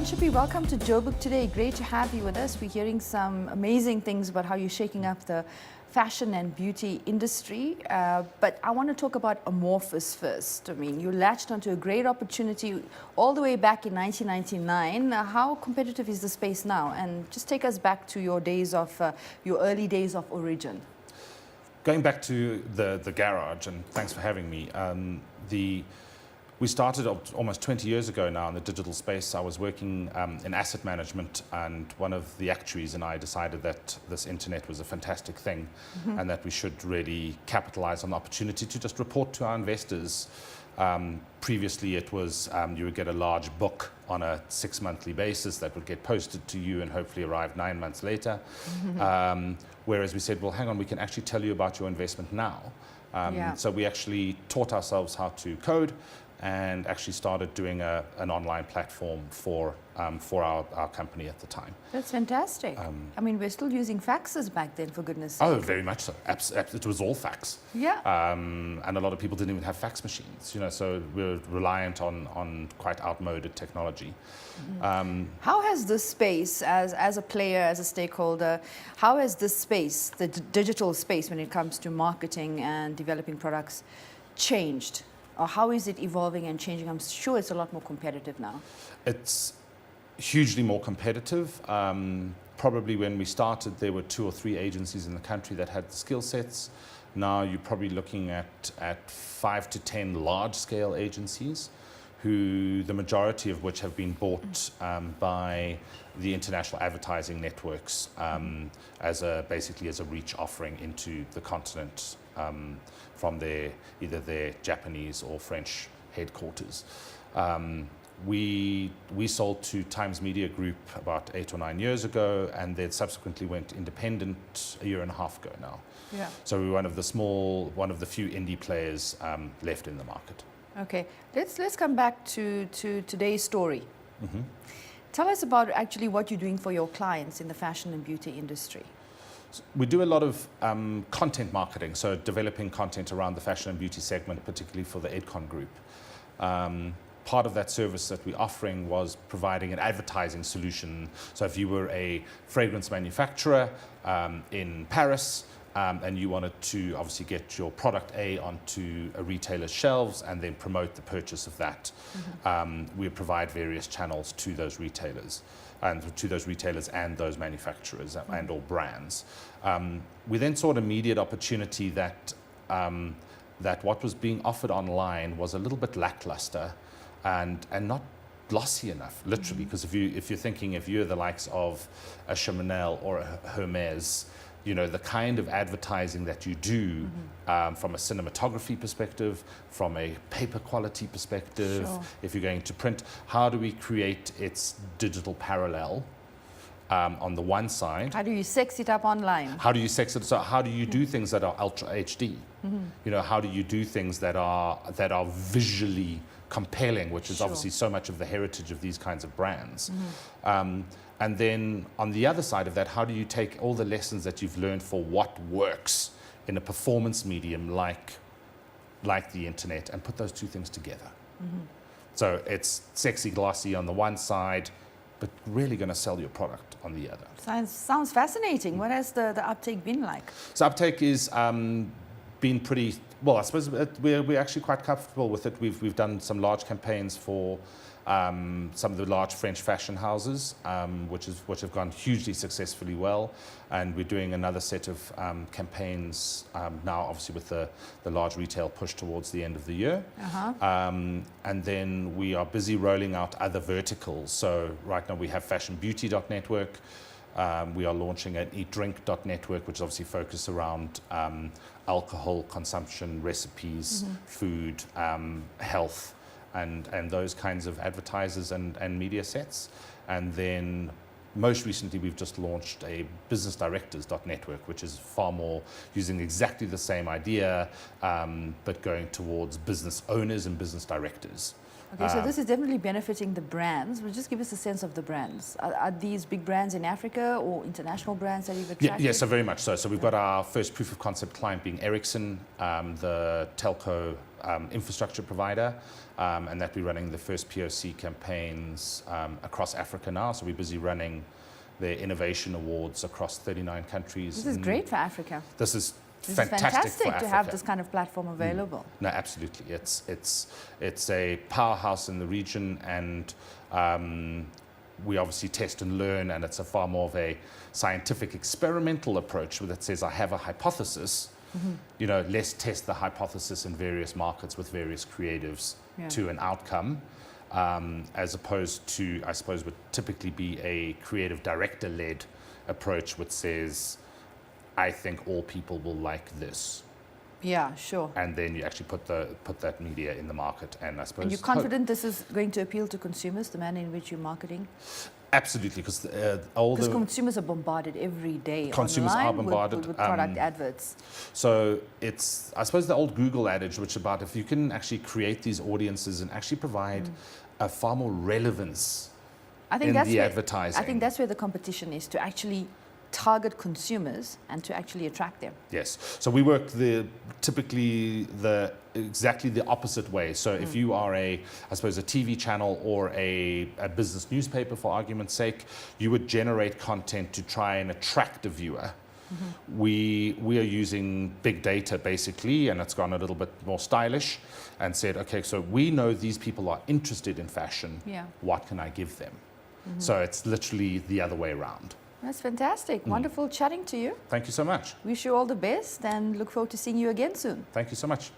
Shippey, welcome to Joburg today. Great to have you with us. We're hearing some amazing things about how you're shaking up the fashion and beauty industry. But I want to talk about Amorphous first. I mean, you latched onto a great opportunity all the way back in 1999. How competitive is the space now? And just take us back to your days of, your early days of origin. Going back to the garage, and thanks for having me. We started almost 20 years ago now in the digital space. I was working in asset management, and one of the actuaries and I decided that this internet was a fantastic thing, and that we should really capitalize on the opportunity to just report to our investors. Previously it was you would get a large book on a 6-monthly basis that would get posted to you and hopefully arrive 9 months later. Whereas we said, well, hang on, we can actually tell you about your investment now. So we actually taught ourselves how to code and actually started doing an online platform for our company at the time. That's fantastic. I mean, we're still using faxes back then, for goodness sake. Oh, very much so. It was all fax. Yeah. And a lot of people didn't even have fax machines, you know, so we're reliant on quite outmoded technology. How has this space, as a player, as a stakeholder, how has this space, the digital space when it comes to marketing and developing products, changed? Or how is it evolving and changing? I'm sure it's a lot more competitive now. It's hugely more competitive. Probably when we started, there were 2 or 3 agencies in the country that had the skill sets. Now you're probably looking at 5 to 10 large-scale agencies, who the majority of which have been bought by the international advertising networks basically as a reach offering into the continent from either their Japanese or French headquarters. We sold to Times Media Group about 8 or 9 years ago, and then subsequently went independent a year and a half ago now. Yeah. So we're one of the few indie players left in the market. Okay, let's come back to today's story. Tell us about actually what you're doing for your clients in the fashion and beauty industry. We do a lot of content marketing, so developing content around the fashion and beauty segment, particularly for the Edcon group. Part of that service that we're offering was providing an advertising solution. So if you were a fragrance manufacturer in Paris, and you wanted to obviously get your product A onto a retailer's shelves and then promote the purchase of that, we provide various channels to those retailers and those manufacturers and or brands. We then saw an immediate opportunity that what was being offered online was a little bit lackluster and not glossy enough, literally, because if you're the likes of a Chanel or a Hermes, you know, the kind of advertising that you do from a cinematography perspective, from a paper quality perspective, if you're going to print, how do we create its digital parallel on the one side? How do you sex it up online? How do you sex it? So how do you do things that are ultra HD? You know, how do you do things that are visually compelling, which is obviously so much of the heritage of these kinds of brands. And then on the other side of that, how do you take all the lessons that you've learned for what works in a performance medium like the internet and put those two things together? So it's sexy, glossy on the one side, but really going to sell your product on the other. Sounds fascinating. What has the uptake been like? So uptake is been pretty, well, I suppose we're actually quite comfortable with it. We've done some large campaigns for some of the large French fashion houses, which have gone hugely successfully well, and we're doing another set of campaigns now, obviously with the large retail push towards the end of the year. And then we are busy rolling out other verticals. So right now we have fashionbeauty.network. We are launching an eatdrink.network, which is obviously focused around alcohol consumption, recipes, food, health, and those kinds of advertisers and media sets. And then most recently we've just launched a businessdirectors.network, which is far more using exactly the same idea, but going towards business owners and business directors. Okay, so this is definitely benefiting the brands. Well, just give us a sense of the brands. Are these big brands in Africa or international brands that you've attracted? Yeah, so very much so. So we've got our first proof of concept client being Ericsson, the telco infrastructure provider, and that we're running the first POC campaigns across Africa now. So we're busy running the innovation awards across 39 countries. This is great for Africa. This is This fantastic is fantastic for to Africa. have this kind of platform available. No, absolutely. It's a powerhouse in the region, and we obviously test and learn, and it's a far more of a scientific experimental approach that says I have a hypothesis. You know, let's test the hypothesis in various markets with various creatives to an outcome, as opposed to, I suppose, would typically be a creative director-led approach, which says, I think all people will like this. Yeah, sure. And then you actually put that media in the market, and I suppose. And you're confident this is going to appeal to consumers, the manner in which you're marketing? Absolutely, because consumers are bombarded every day consumers online are bombarded with product adverts. So it's, I suppose, the old Google adage, which about if you can actually create these audiences and actually provide a far more relevance in the advertising. I think that's where the competition is, to actually target consumers and to actually attract them. Yes. So we work typically exactly the opposite way. So if you are I suppose, a TV channel or a business newspaper, for argument's sake, you would generate content to try and attract a viewer. We are using big data basically, and it's gone a little bit more stylish, and said, okay, so we know these people are interested in fashion. Yeah. What can I give them? So it's literally the other way around. That's fantastic. Wonderful chatting to you. Thank you so much. Wish you all the best and look forward to seeing you again soon. Thank you so much.